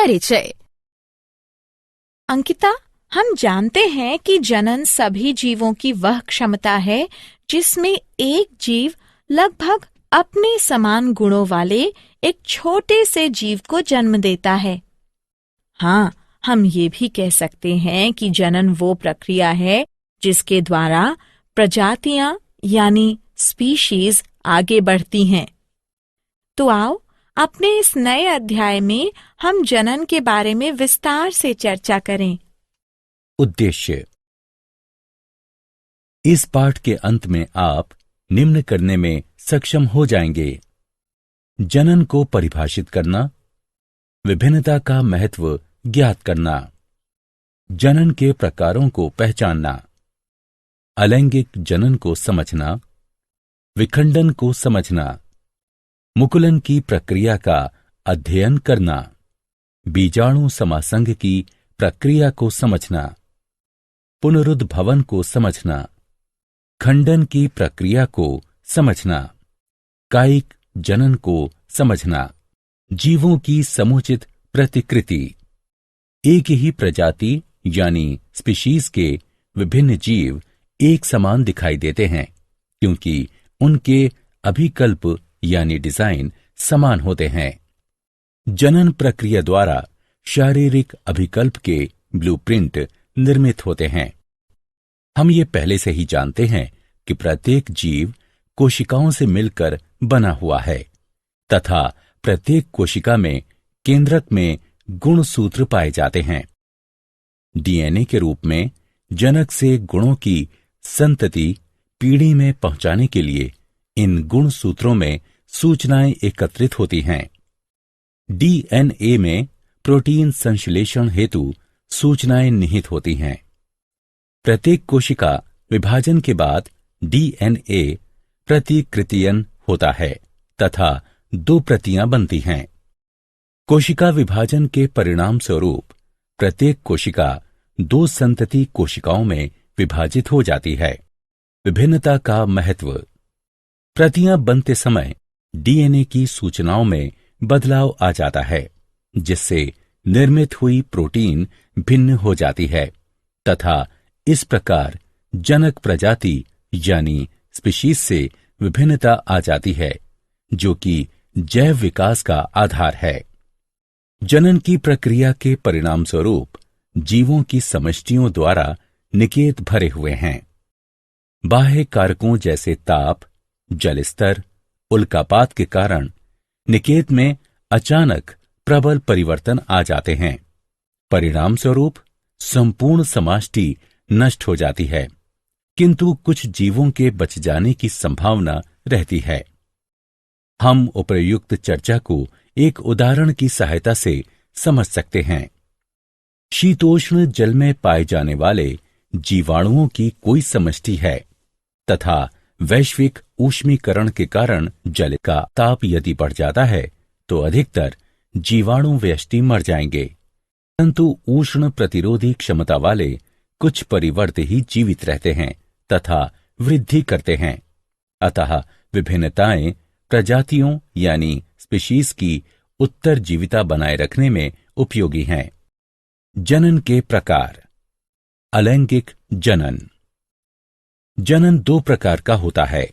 परिचय। अंकिता, हम जानते हैं कि जनन सभी जीवों की वह क्षमता है जिसमें एक जीव लगभग अपने समान गुणों वाले एक छोटे से जीव को जन्म देता है। हाँ, हम ये भी कह सकते हैं कि जनन वो प्रक्रिया है जिसके द्वारा प्रजातियां यानी स्पीशीज आगे बढ़ती हैं। तो आओ, अपने इस नए अध्याय में हम जनन के बारे में विस्तार से चर्चा करें। उद्देश्य। इस पाठ के अंत में आप निम्न करने में सक्षम हो जाएंगे: जनन को परिभाषित करना, विभिन्नता का महत्व ज्ञात करना, जनन के प्रकारों को पहचानना, अलैंगिक जनन को समझना, विखंडन को समझना, मुकुलन की प्रक्रिया का अध्ययन करना, बीजाणु समासंग की प्रक्रिया को समझना, पुनरुद्भवन को समझना, खंडन की प्रक्रिया को समझना, कायिक जनन को समझना, जीवों की समुचित प्रतिकृति। एक ही प्रजाति यानी स्पीशीज के विभिन्न जीव एक समान दिखाई देते हैं क्योंकि उनके अभिकल्प यानी डिजाइन समान होते हैं। जनन प्रक्रिया द्वारा शारीरिक अभिकल्प के ब्लूप्रिंट निर्मित होते हैं। हम ये पहले से ही जानते हैं कि प्रत्येक जीव कोशिकाओं से मिलकर बना हुआ है तथा प्रत्येक कोशिका में केंद्रक में गुणसूत्र पाए जाते हैं। डीएनए के रूप में जनक से गुणों की संतति पीढ़ी में पहुंचाने के लिए इन गुणसूत्रों में सूचनाएं एकत्रित होती हैं। डीएनए में प्रोटीन संश्लेषण हेतु सूचनाएं निहित होती हैं। प्रत्येक कोशिका विभाजन के बाद डीएनए प्रतिकृतियन होता है तथा 2 प्रतियां बनती हैं। कोशिका विभाजन के परिणाम स्वरूप प्रत्येक कोशिका 2 संतति कोशिकाओं में विभाजित हो जाती है। विभिन्नता का महत्व। प्रतियां बनते समय डीएनए की सूचनाओं में बदलाव आ जाता है जिससे निर्मित हुई प्रोटीन भिन्न हो जाती है तथा इस प्रकार जनक प्रजाति यानी स्पीशीज से विभिन्नता आ जाती है जो कि जैव विकास का आधार है। जनन की प्रक्रिया के परिणाम स्वरूप जीवों की समष्टियों द्वारा निकेत भरे हुए हैं। बाह्य कारकों जैसे ताप, जल स्तर, उल्कापात के कारण निकेत में अचानक प्रबल परिवर्तन आ जाते हैं। परिणाम स्वरूप संपूर्ण समष्टि नष्ट हो जाती है, किंतु कुछ जीवों के बच जाने की संभावना रहती है। हम उपर्युक्त चर्चा को एक उदाहरण की सहायता से समझ सकते हैं। शीतोष्ण जल में पाए जाने वाले जीवाणुओं की कोई समष्टि है तथा वैश्विक ऊष्मीकरण के कारण जल का ताप यदि बढ़ जाता है तो अधिकतर जीवाणु व्यष्टि मर जाएंगे, परंतु उष्ण प्रतिरोधी क्षमता वाले कुछ परिवर्त ही जीवित रहते हैं तथा वृद्धि करते हैं। अतः विभिन्नताएं प्रजातियों यानी स्पीशीज की उत्तरजीविता बनाए रखने में उपयोगी हैं। जनन के प्रकार। अलैंगिक जनन। जनन 2 प्रकार का होता है: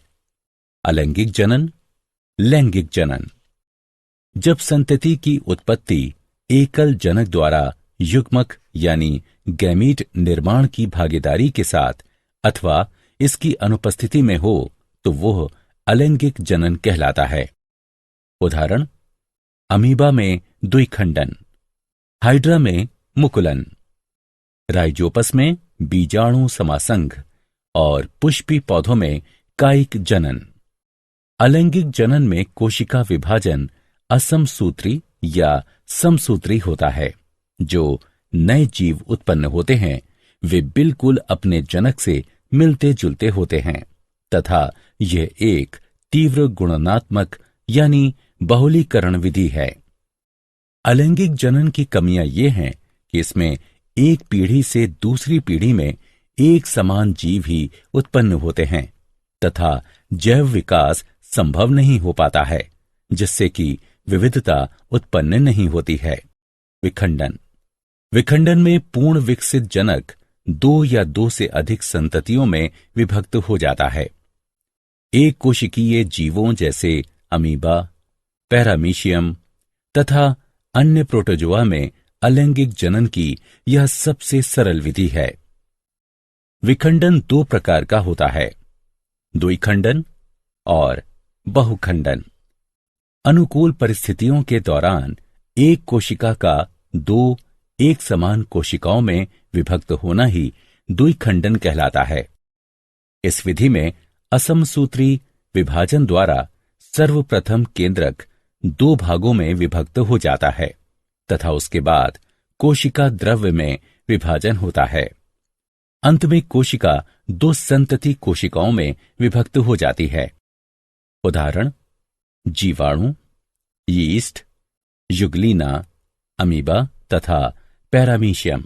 अलैंगिक जनन, लैंगिक जनन। जब संतति की उत्पत्ति एकल जनक द्वारा युग्मक यानी गैमीट निर्माण की भागीदारी के साथ अथवा इसकी अनुपस्थिति में हो तो वह अलैंगिक जनन कहलाता है। उदाहरण: अमीबा में द्विखंडन, हाइड्रा में मुकुलन, राइजोपस में बीजाणु समासंग और पुष्पी पौधों में कायिक जनन। अलैंगिक जनन में कोशिका विभाजन असमसूत्री या समसूत्री होता है। जो नए जीव उत्पन्न होते हैं वे बिल्कुल अपने जनक से मिलते जुलते होते हैं तथा यह एक तीव्र गुणनात्मक यानी बहुलीकरण विधि है। अलैंगिक जनन की कमियां ये हैं कि इसमें एक पीढ़ी से दूसरी पीढ़ी में एक समान जीव ही उत्पन्न होते हैं तथा जैव विकास संभव नहीं हो पाता है, जिससे कि विविधता उत्पन्न नहीं होती है। विखंडन। विखंडन में पूर्ण विकसित जनक दो या दो से अधिक संततियों में विभक्त हो जाता है। एक कोशिकीय जीवों जैसे अमीबा, पैरामीशियम तथा अन्य प्रोटोजोआ में अलैंगिक जनन की यह सबसे सरल विधि है। विखंडन दो प्रकार का होता है, द्विखंडन और बहुखंडन। अनुकूल परिस्थितियों के दौरान एक कोशिका का दो एक समान कोशिकाओं में विभक्त होना ही द्विखंडन कहलाता है। इस विधि में असमसूत्री विभाजन द्वारा सर्वप्रथम केंद्रक दो भागों में विभक्त हो जाता है तथा उसके बाद कोशिका द्रव्य में विभाजन होता है। अंत में कोशिका दो संतति कोशिकाओं में विभक्त हो जाती है। उदाहरण: जीवाणु, यीस्ट, युगलीना, अमीबा तथा पैरामीशियम।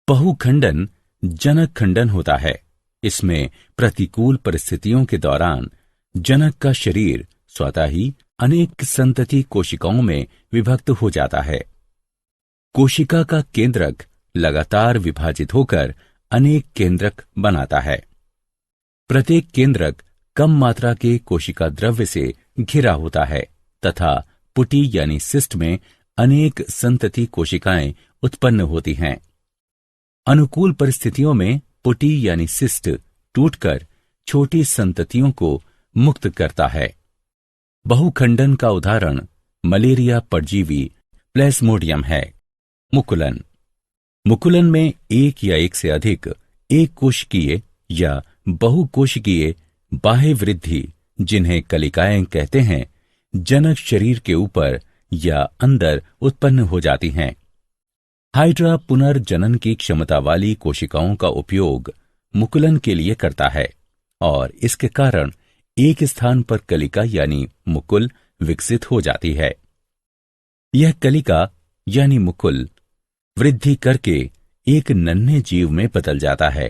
बहुखंडन जनक खंडन होता है। इसमें प्रतिकूल परिस्थितियों के दौरान जनक का शरीर स्वतः ही अनेक संतति कोशिकाओं में विभक्त हो जाता है। कोशिका का केंद्रक लगातार विभाजित होकर अनेक केंद्रक बनाता है। प्रत्येक केंद्रक कम मात्रा के कोशिका द्रव्य से घिरा होता है तथा पुटी यानी सिस्ट में अनेक संतति कोशिकाएं उत्पन्न होती हैं। अनुकूल परिस्थितियों में पुटी यानी सिस्ट टूटकर छोटी संततियों को मुक्त करता है। बहुखंडन का उदाहरण मलेरिया परजीवी प्लेस्मोडियम है। मुकुलन। मुकुलन में एक या एक से अधिक एक कोशिकीय या बहुकोशिकीय बाह्य वृद्धि, जिन्हें कलिकाएं कहते हैं, जनक शरीर के ऊपर या अंदर उत्पन्न हो जाती हैं। हाइड्रा पुनर्जनन की क्षमता वाली कोशिकाओं का उपयोग मुकुलन के लिए करता है और इसके कारण एक स्थान पर कलिका यानी मुकुल विकसित हो जाती है। यह कलिका यानी मुकुल वृद्धि करके एक नन्हे जीव में बदल जाता है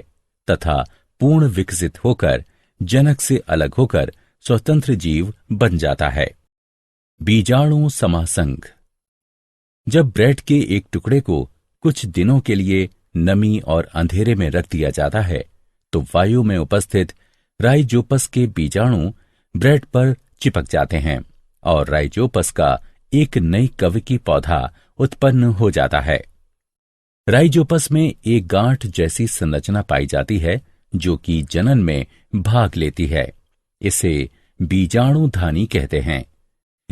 तथा पूर्ण विकसित होकर जनक से अलग होकर स्वतंत्र जीव बन जाता है। बीजाणु समासंग। जब ब्रेड के एक टुकड़े को कुछ दिनों के लिए नमी और अंधेरे में रख दिया जाता है तो वायु में उपस्थित राइजोपस के बीजाणु ब्रेड पर चिपक जाते हैं और राइजोपस का एक नई कवकी पौधा उत्पन्न हो जाता है। राइजोपस में एक गांठ जैसी संरचना पाई जाती है जो कि जनन में भाग लेती है। इसे बीजाणुधानी कहते हैं।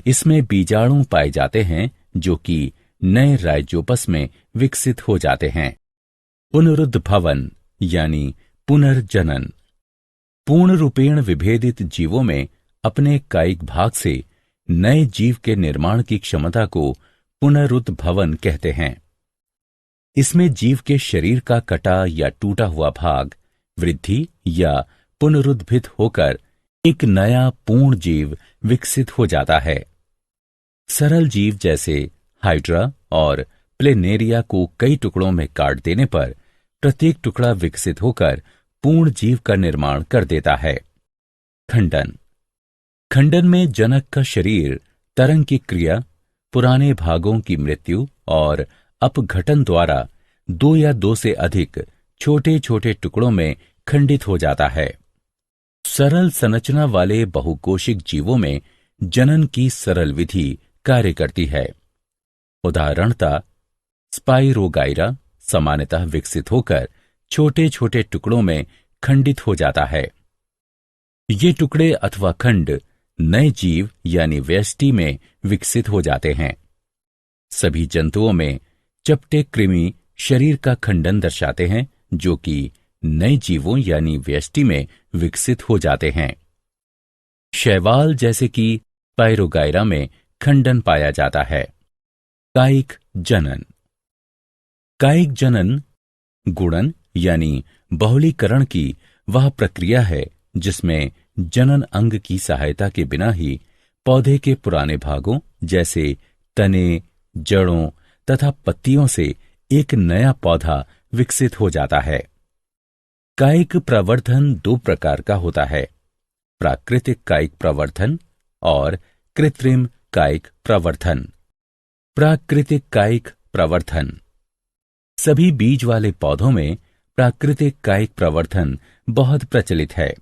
इसमें बीजाणु पाए जाते हैं जो कि नए राइजोपस में विकसित हो जाते हैं। पुनरुद्भवन यानी पुनर्जनन। पूर्ण रूपेण विभेदित जीवों में अपने कायिक भाग से नए जीव के निर्माण की क्षमता को पुनरुद्भवन कहते हैं। इसमें जीव के शरीर का कटा या टूटा हुआ भाग वृद्धि या पुनरुद्भित होकर एक नया पूर्ण जीव विकसित हो जाता है। सरल जीव जैसे हाइड्रा और प्लेनेरिया को कई टुकड़ों में काट देने पर प्रत्येक टुकड़ा विकसित होकर पूर्ण जीव का निर्माण कर देता है। खंडन। खंडन में जनक का शरीर तरंग की क्रिया, पुराने भागों की मृत्यु और अपघटन द्वारा दो या दो से अधिक छोटे छोटे टुकड़ों में खंडित हो जाता है। सरल संरचना वाले बहुकोशिक जीवों में जनन की सरल विधि कार्य करती है। उदाहरणतः स्पाइरोगाइरा सामान्यतः विकसित होकर छोटे छोटे टुकड़ों में खंडित हो जाता है। ये टुकड़े अथवा खंड नए जीव यानी व्यष्टि में विकसित हो जाते हैं। सभी जंतुओं में चपटे कृमि शरीर का खंडन दर्शाते हैं जो कि नए जीवों यानी व्यष्टि में विकसित हो जाते हैं। शैवाल जैसे कि पायरोगाइरा में खंडन पाया जाता है। कायिक जनन। कायिक जनन गुणन यानी बहुलीकरण की वह प्रक्रिया है जिसमें जनन अंग की सहायता के बिना ही पौधे के पुराने भागों जैसे तने, जड़ों तथा पत्तियों से एक नया पौधा विकसित हो जाता है। कायिक प्रवर्धन दो प्रकार का होता है, प्राकृतिक कायिक प्रवर्धन और कृत्रिम कायिक प्रवर्धन। प्राकृतिक कायिक प्रवर्धन। सभी बीज वाले पौधों में प्राकृतिक कायिक प्रवर्धन बहुत प्रचलित है।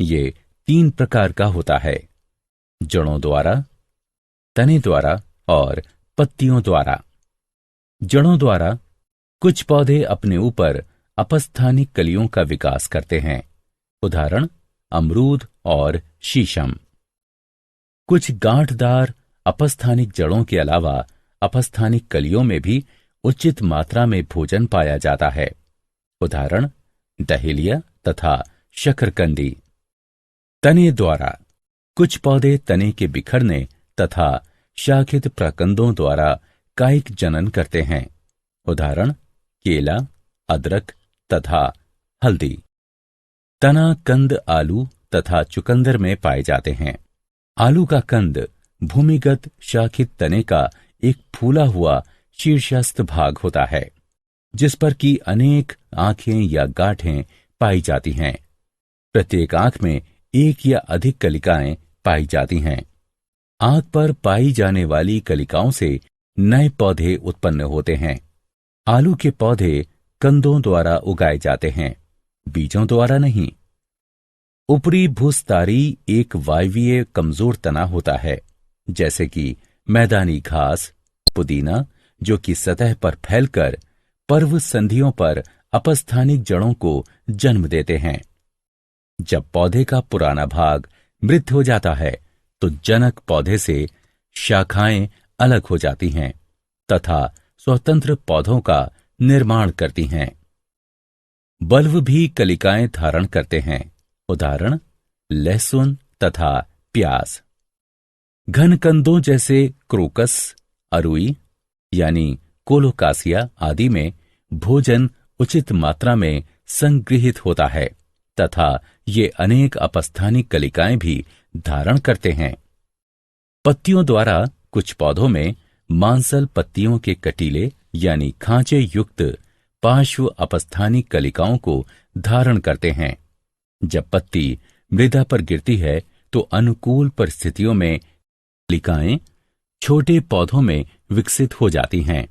ये 3 प्रकार का होता है: जड़ों द्वारा, तने द्वारा और पत्तियों द्वारा। जड़ों द्वारा कुछ पौधे अपने ऊपर अपस्थानिक कलियों का विकास करते हैं, उदाहरण अमरूद और शीशम। कुछ गांठदार अपस्थानिक जड़ों के अलावा अपस्थानिक कलियों में भी उचित मात्रा में भोजन पाया जाता है, उदाहरण डहेलिया तथा शकरकंदी। तने द्वारा कुछ पौधे तने के बिखरने तथा शाखित प्रकंदों द्वारा कायिक जनन करते हैं, उदाहरण केला, अदरक तथा हल्दी। तना कंद आलू तथा चुकंदर में पाए जाते हैं। आलू का कंद भूमिगत शाखित तने का एक फूला हुआ शीर्षस्थ भाग होता है, जिस पर की अनेक आंखें या गांठें पाई जाती हैं। प्रत्येक आंख में एक या अधिक कलिकाएं पाई जाती हैं। आंख पर पाई जाने वाली कलिकाओं से नए पौधे उत्पन्न होते हैं। आलू के पौधे कंदों द्वारा उगाए जाते हैं, बीजों द्वारा नहीं। ऊपरी भूस्तारी एक वायवीय कमजोर तना होता है, जैसे कि मैदानी घास, पुदीना, जो कि सतह पर फैलकर पर्व संधियों पर अपस्थानिक जड़ों को जन्म देते हैं। जब पौधे का पुराना भाग मृत हो जाता है तो जनक पौधे से शाखाएं अलग हो जाती हैं तथा स्वतंत्र पौधों का निर्माण करती हैं। बल्ब भी कलिकाएं धारण करते हैं, उदाहरण लहसुन तथा प्याज। घन कंदों जैसे क्रोकस, अरुई यानी कोलोकासिया आदि में भोजन उचित मात्रा में संगृहित होता है तथा ये अनेक अपस्थानिक कलिकाएं भी धारण करते हैं। पत्तियों द्वारा कुछ पौधों में मांसल पत्तियों के कटीले यानी खांचे युक्त पार्श्व अपस्थानिक कलिकाओं को धारण करते हैं। जब पत्ती मृदा पर गिरती है तो अनुकूल परिस्थितियों में कलिकाएं छोटे पौधों में विकसित हो जाती हैं।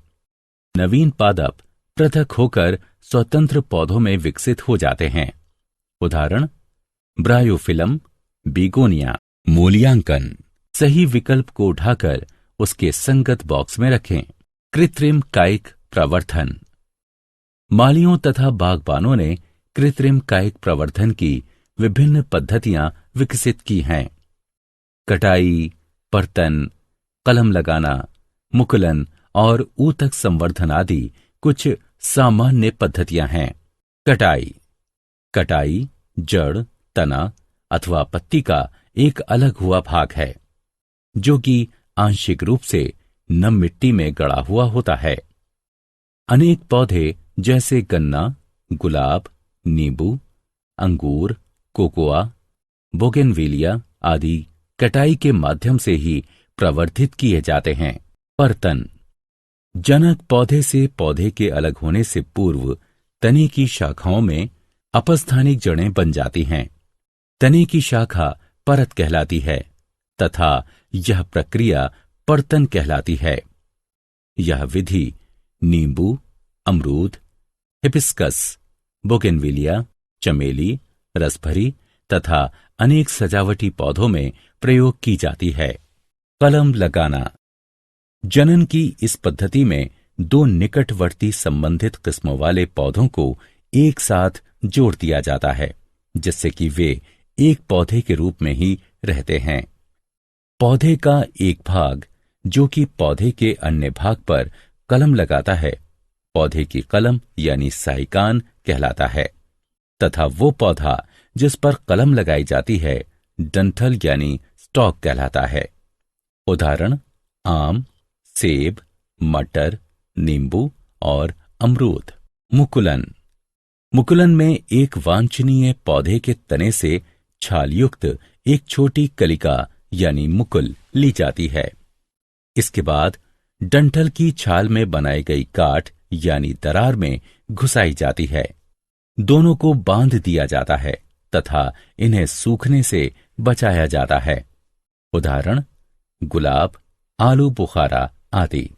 नवीन पादप पृथक होकर स्वतंत्र पौधों में विकसित हो जाते हैं, उदाहरण ब्रायोफिलम, बिगोनिया। मूल्यांकन: सही विकल्प को उठाकर उसके संगत बॉक्स में रखें। कृत्रिम कायिक प्रवर्धन: मालियों तथा बागबानों ने कृत्रिम कायिक प्रवर्धन की विभिन्न पद्धतियां विकसित की हैं। कटाई, पर्तन, कलम लगाना, मुकुलन और ऊतक संवर्धन आदि कुछ सामान्य पद्धतियां हैं। कटाई जड़, तना अथवा पत्ती का एक अलग हुआ भाग है, जो कि आंशिक रूप से नम मिट्टी में गड़ा हुआ होता है। अनेक पौधे जैसे गन्ना, गुलाब, नींबू, अंगूर, कोकोआ, बोगेनविलिया आदि कटाई के माध्यम से ही प्रवर्धित किए जाते हैं। पर्तन: जनक पौधे से पौधे के अलग होने से पूर्व तने की शाखाओं में अपस्थानिक जड़ें बन जाती हैं। तने की शाखा परत कहलाती है तथा यह प्रक्रिया पर्तन कहलाती है। यह विधि नींबू, अमरूद, हिबिस्कस, बोगेनविलिया, चमेली, रसभरी तथा अनेक सजावटी पौधों में प्रयोग की जाती है। कलम लगाना: जनन की इस पद्धति में 2 निकटवर्ती संबंधित किस्मों वाले पौधों को एक साथ जोड़ दिया जाता है, जिससे कि वे एक पौधे के रूप में ही रहते हैं। पौधे का एक भाग जो कि पौधे के अन्य भाग पर कलम लगाता है, पौधे की कलम यानी साइकान कहलाता है तथा वो पौधा जिस पर कलम लगाई जाती है डंठल यानी स्टॉक कहलाता है। उदाहरण आम, सेब, मटर, नींबू और अमरूद। मुकुलन में एक वांछनीय पौधे के तने से छाल युक्त एक छोटी कलिका यानी मुकुल ली जाती है। इसके बाद डंठल की छाल में बनाई गई गांठ यानी दरार में घुसाई जाती है। दोनों को बांध दिया जाता है तथा इन्हें सूखने से बचाया जाता है। उदाहरण गुलाब, आलू बुखारा आदि।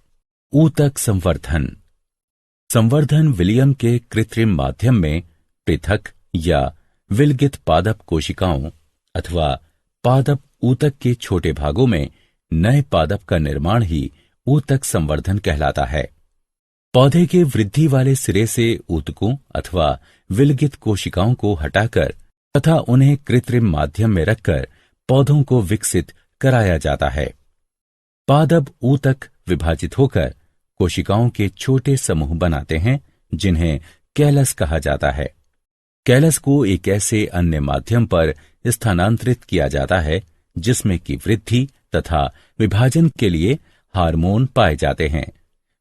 ऊतक संवर्धन। संवर्धन विलियम के कृत्रिम माध्यम में पृथक या विलगित पादप कोशिकाओं अथवा पादप ऊतक के छोटे भागों में नए पादप का निर्माण ही ऊतक संवर्धन कहलाता है। पौधे के वृद्धि वाले सिरे से ऊतकों अथवा विलगित कोशिकाओं को हटाकर तथा उन्हें कृत्रिम माध्यम में रखकर पौधों को विकसित कराया जाता है। पादप ऊतक विभाजित होकर कोशिकाओं के छोटे समूह बनाते हैं जिन्हें कैलस कहा जाता है। कैलस को एक ऐसे अन्य माध्यम पर स्थानांतरित किया जाता है जिसमें कि वृद्धि तथा विभाजन के लिए हार्मोन पाए जाते हैं,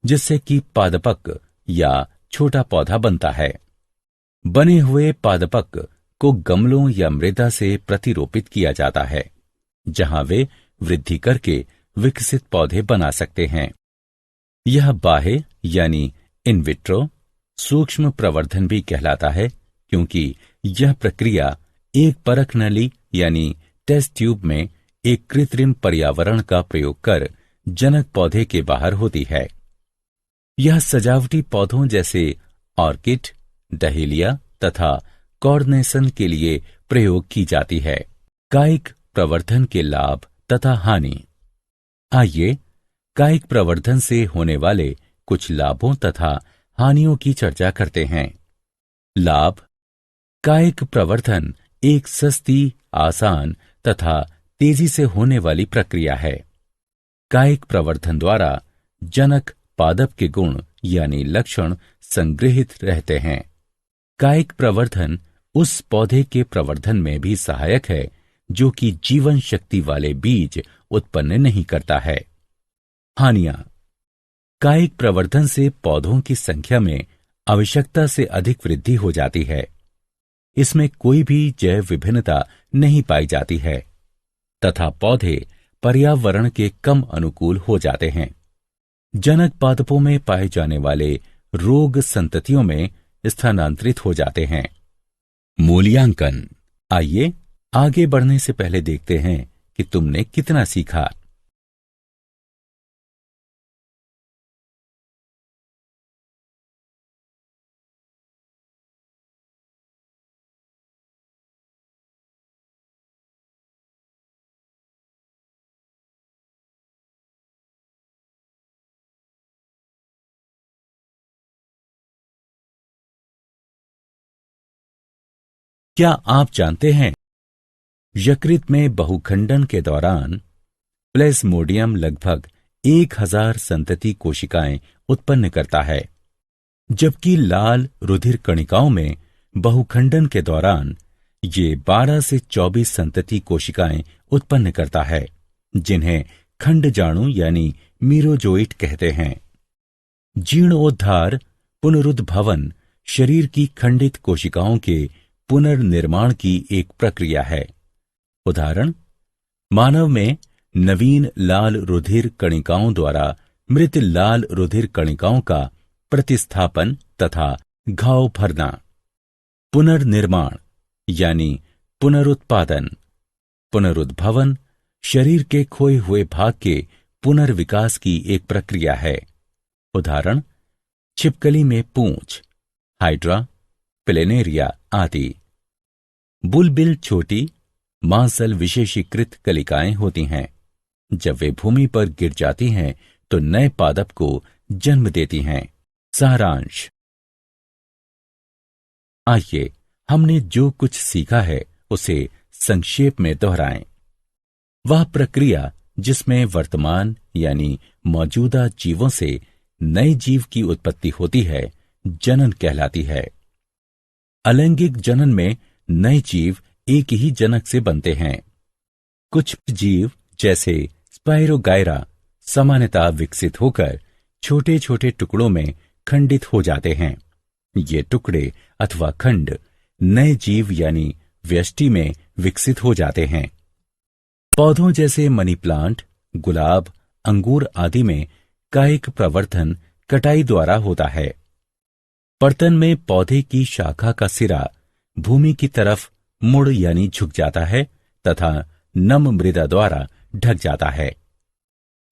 जिससे कि पादपक या छोटा पौधा बनता है। बने हुए पादपक को गमलों या मृदा से प्रतिरोपित किया जाता है, जहां वे वृद्धि करके विकसित पौधे बना सकते हैं। यह बाह्य यानी इन विट्रो सूक्ष्म प्रवर्धन भी कहलाता है, क्योंकि यह प्रक्रिया एक परख नली यानी टेस्ट ट्यूब में एक कृत्रिम पर्यावरण का प्रयोग कर जनक पौधे के बाहर होती है। यह सजावटी पौधों जैसे ऑर्किड, डहेलिया तथा कॉर्नेसन के लिए प्रयोग की जाती है। कायिक प्रवर्धन के लाभ तथा हानि। आइए कायिक प्रवर्धन से होने वाले कुछ लाभों तथा हानियों की चर्चा करते हैं। लाभ। कायिक प्रवर्धन एक सस्ती, आसान तथा तेजी से होने वाली प्रक्रिया है। कायिक प्रवर्धन द्वारा जनक पादप के गुण यानी लक्षण संग्रहित रहते हैं। कायिक प्रवर्धन उस पौधे के प्रवर्धन में भी सहायक है जो कि जीवन शक्ति वाले बीज उत्पन्न नहीं करता है। हानियां। कायिक प्रवर्धन से पौधों की संख्या में आवश्यकता से अधिक वृद्धि हो जाती है। इसमें कोई भी जैव विभिन्नता नहीं पाई जाती है तथा पौधे पर्यावरण के कम अनुकूल हो जाते हैं। जनक पादपों में पाए जाने वाले रोग संततियों में स्थानांतरित हो जाते हैं। मूल्यांकन। आइए आगे बढ़ने से पहले देखते हैं कि तुमने कितना सीखा। क्या आप जानते हैं यकृत में बहुखंडन के दौरान प्लेज्मोडियम लगभग 1000 संतति कोशिकाएं उत्पन्न करता है, जबकि लाल रुधिर कणिकाओं में बहुखंडन के दौरान ये 12 से 24 संतति कोशिकाएं उत्पन्न करता है, जिन्हें खंडजाणु यानी मीरोजोइट कहते हैं। जीर्णोद्धार पुनरुद्भवन शरीर की खंडित कोशिकाओं के पुनर्निर्माण की एक प्रक्रिया है। उदाहरण, मानव में नवीन लाल रुधिर कणिकाओं द्वारा मृत लाल रुधिर कणिकाओं का प्रतिस्थापन तथा घाव भरना। पुनर्निर्माण यानी पुनरुत्पादन। पुनरुद्भवन शरीर के खोए हुए भाग के पुनर्विकास की एक प्रक्रिया है। उदाहरण, छिपकली में पूंछ, हाइड्रा, प्लेनेरिया आदि। बुलबिल छोटी मांसल विशेषीकृत कलिकाएं होती हैं। जब वे भूमि पर गिर जाती हैं तो नए पादप को जन्म देती हैं। सारांश। आइए हमने जो कुछ सीखा है उसे संक्षेप में दोहराएं। वह प्रक्रिया जिसमें वर्तमान यानी मौजूदा जीवों से नए जीव की उत्पत्ति होती है, जनन कहलाती है। अलैंगिक जनन में नए जीव एक ही जनक से बनते हैं। कुछ जीव जैसे स्पाइरोगायरा सामान्यतः विकसित होकर छोटे छोटे टुकड़ों में खंडित हो जाते हैं। ये टुकड़े अथवा खंड नए जीव यानी व्यष्टि में विकसित हो जाते हैं। पौधों जैसे मनी प्लांट, गुलाब, अंगूर आदि में कायिक प्रवर्धन कटाई द्वारा होता है। बर्तन में पौधे की शाखा का सिरा भूमि की तरफ मुड़ यानी झुक जाता है तथा नम मृदा द्वारा ढक जाता है।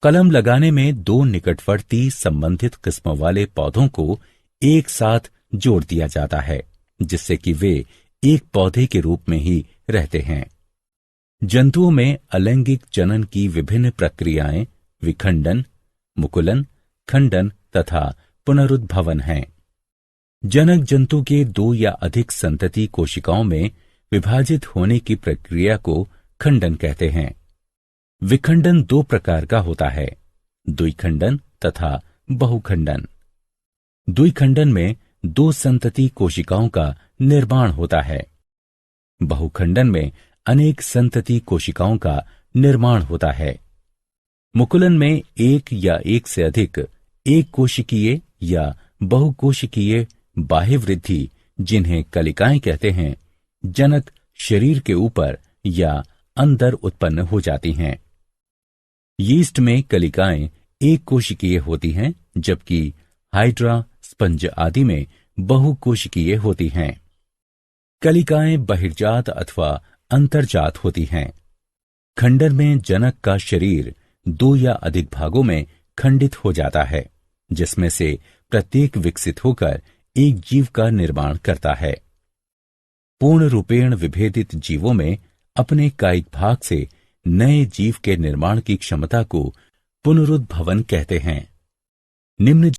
कलम लगाने में दो निकटवर्ती संबंधित किस्मों वाले पौधों को एक साथ जोड़ दिया जाता है, जिससे कि वे एक पौधे के रूप में ही रहते हैं। जंतुओं में अलैंगिक जनन की विभिन्न प्रक्रियाएं विखंडन, मुकुलन, खंडन तथा पुनरुद्भवन हैं। जनक जंतु के दो या अधिक संतति कोशिकाओं में विभाजित होने की प्रक्रिया को खंडन कहते हैं। विखंडन दो प्रकार का होता है, द्विखंडन तथा बहुखंडन। द्विखंडन में दो संतति कोशिकाओं का निर्माण होता है। बहुखंडन में अनेक संतति कोशिकाओं का निर्माण होता है। मुकुलन में एक या एक से अधिक एक कोशिकीय या बहुकोशिकीय बाह्य वृद्धि, जिन्हें कलिकाएं कहते हैं, जनक शरीर के ऊपर या अंदर उत्पन्न हो जाती हैं। यीस्ट में कलिकाएं एक कोशिकीय होती हैं, जबकि हाइड्रा, स्पंज आदि में बहुकोशिकीय होती हैं। कलिकाएं बहिर्जात अथवा अंतर्जात होती हैं। खंडन में जनक का शरीर दो या अधिक भागों में खंडित हो जाता है, जिसमें से प्रत्येक विकसित होकर एक जीव का निर्माण करता है। पूर्ण रूपेण विभेदित जीवों में अपने कायिक भाग से नए जीव के निर्माण की क्षमता को पुनरुद्भवन कहते हैं। निम्न